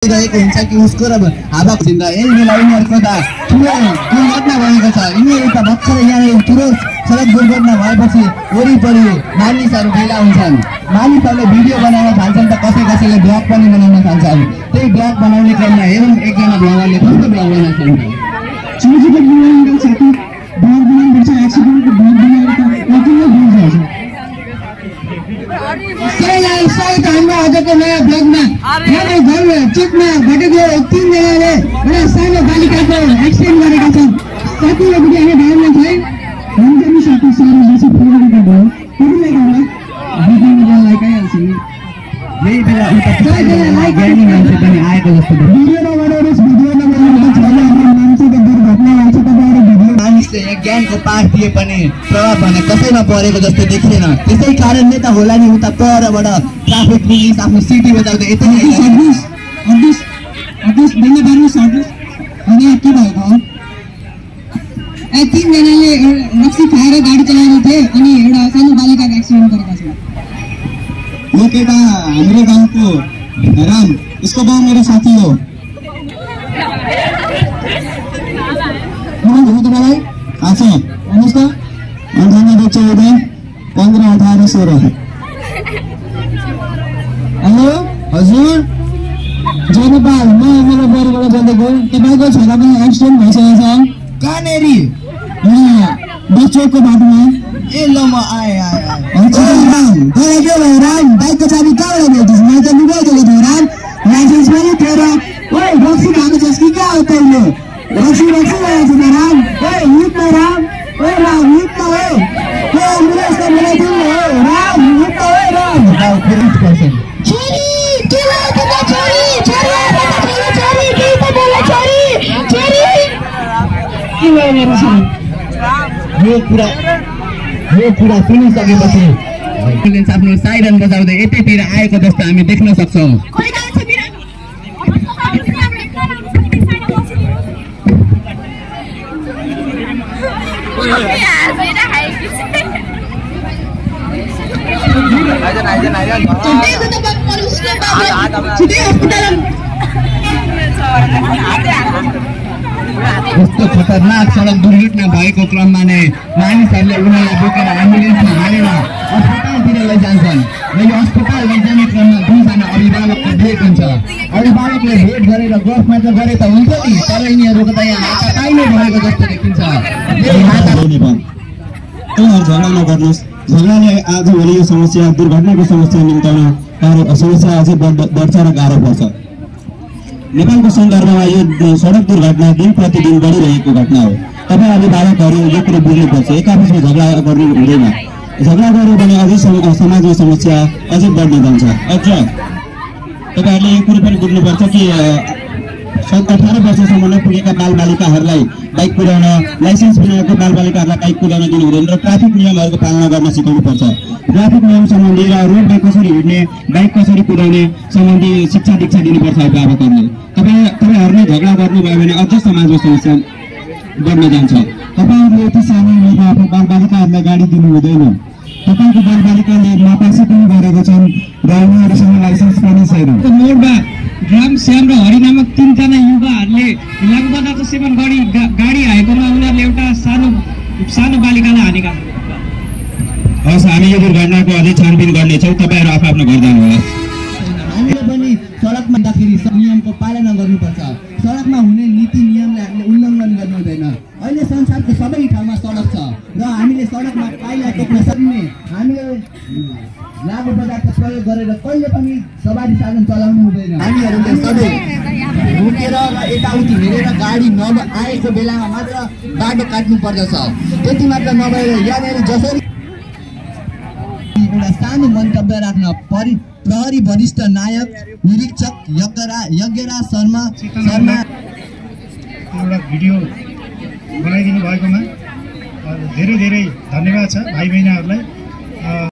रहेको हुन्छ कि उसको र हावा खुसिँदा यिनीहरूको त ठुलो दुर्घटना भएको छ। यिनीहरू त भर्खरै यहाँ ठुलो सडक दुर्घटना भएपछि वरिपरि मानिसहरू भेला हुन्छन्। मानिसहरूले भिडियो बनाउन थाल्छन् त कसैले ब्लग पनि बनाउन थाल्छन्। त्यही ब्लग बनाउने क्रममा हेरौँ एकजना ब्लगरले कस्तो ब्लग बनाउँछन्। हाम्रो आजको नयाँ ब्लगमा चेकमा घटेको 3 जनाले एउटा सानो बालिकाको एक्सिडेन्ट गरेका छन्। साथीले भिडियो हामी भाइरल छ है। हुन्छ नि साथी सानो बेसी फोटो भयो। फोटोलाई गर्नु भिडियोमा लाइक आइहाल्छ नि। यही बेला उता लाइक गर्ने मान्छे पनि आएको जस्तो भयो। भिडियोमा बनाउनुस् भिडियोमा बनाउनुस् भने हाम्रो मान्छेको दुर्घटना हुन्छ तपाईहरु भिडियो मानिसले यहाँ ज्ञानको पाठ दिए पनि प्रभाव भने कसैमा परेको जस्तो देखिएन। त्यसै कारणले त होला नि उता परबाट ट्राफिक पुलिस आफ्नो सिटी बजाउँदै यतै अदिस बेला गर्नु सर्भिस अनि के भएको हो? 3 जनाले रक्सी खाएर गाडी चलाउँदै थिए अनि एउटा सानो बालिकाको एक्सिडेन्ट गरेको छ। यो केटा हाम्रो गाउँको राम, उसको बाउ मेरो साथी हो। तपाईलाई अच्छा भन्नुहोस् त। 9814 15 18 16। हेलो हजुर जनपाल, म मेरो बरुबाट बोलेको। तपाईँको छोरा पनि एक्सिडेन्ट भइसकेको छ। कहाँनेरि? बच्चोको बाटोमा। ए ल म आएँ। राम बाइकको चाबी कहाँबाट भेटिस्? मैले त लुगाइदिएको थिएँ राम, लाइसेन्स पनि थियो र। ओइ रक्सी खाएको छस् कि कहाँ हो तैँले? रक्सी लगाएको छ राम। ओइ हिँड्न राम, ओइ राम हिँड्न हो। एम्बुलेन्समा बोलाइदिनु हो राम, हिँड्न हो राम। यो कुरा सुनिसकेपछि एम्बुलेन्स आफ्नो साइरन बजाउँदै यतैतिर आएको जस्तो हामी देख्न सक्छौँ। यस्तो खतरनाक सडक दुर्घटना भएको क्रममा नै मानिसहरूले उनीहरूलाई बोकेर एम्बुलेन्समा हालेर अस्पतालतिर लैजान्छन् र यो अस्पताल लैजाने क्रममा 2 जना अभिभावकको भेट हुन्छ। अभिभावकले भेट गरेर गफ मात्र गरे त हुन्छ नि, तर यिनीहरूको त यहाँ हातापाइ नै भएको जस्तो देखिन्छ। झगडा नगर्नुहोस्। झगडाले आजभोलि यो समस्या दुर्घटनाको समस्या निम्ताउन समस्या अझै बढ्छ र गाह्रो पर्छ। नेपालको सन्दर्भमा यो सडक दुर्घटना दिन प्रतिदिन बढिरहेको घटना हो। तपाईँ अभिभावकहरू यो कुरो बुझ्नुपर्छ। एक आपसमा झगडा गर्नु हुँदैन। झगडा गर्यो भने अझै समाजको समस्या अझै बढ्न जान्छ। अझ तपाईँहरूले यो कुरो पनि बुझ्नुपर्छ कि 18 वर्षसम्म नपुगेका बालबालिकाहरूलाई बाइक कुदाउन, लाइसेन्स बनाएको बालबालिकाहरूलाई बाइक कुदाउन दिनु हुँदैन र ट्राफिक नियमहरूको पालना गर्न सिकाउनुपर्छ। ट्राफिक नियम सम्बन्धी र रोडमा कसरी हिँड्ने, बाइक कसरी कुदाउने सम्बन्धी शिक्षा दीक्षा दिनुपर्छ अभिभावकहरूले। तपाईँहरूले झगडा गर्नुभयो भने अझ समाजको समस्या बढ्न जान्छ। तपाईँहरूले यति सानो आफ्नो बालबालिकाहरूलाई गाडी दिनु हुँदैन। तपाईँको बालबालिकाले नपासी पनि गरेको छन् र उनीहरूसँग लाइसेन्स पनि छैन। मोडमा राम, श्याम र हरि नामक 3 जना युवाहरूले लागु पदार्थ सेवन गरी गाडी हालेकोमा उनीहरूले एउटा सानो बालिकालाई हानेका छन्। हस्, हामी यो दुर्घटनाको अझै छानबिन गर्नेछौँ। तपाईँहरू आफ्नो घर जानुहोला। हामीले पनि सडकमा जाँदाखेरि नियमको पालना गर्नुपर्छ। सडकमा हुने नीति नियमलाई हामीले उल्लङ्घन गर्नु हुँदैन। अहिले संसारको सबै ठाउँमा सडक छ र हामीले सडकमा पाइला टेक्न सक्ने, हामीले लागु पदार्थ प्रयोग गरेर कहिले पनि सवारी साधन चलाउनु हुँदैन। हामीहरूले सधैँ रोकेर र यताउति हेरेर गाडी नआएको बेलामा मात्र बाटो काट्नु पर्दछ। त्यति मात्र नभएर यहाँनिर जसरी एउटा सानो मन्तव्य राख्न प्रहरी वरिष्ठ नायक निरीक्षक यज्ञराज शर्मा एउटा भिडियो बनाइदिनु भएकोमा धेरै धेरै धन्यवाद छ भाइ बहिनीहरूलाई।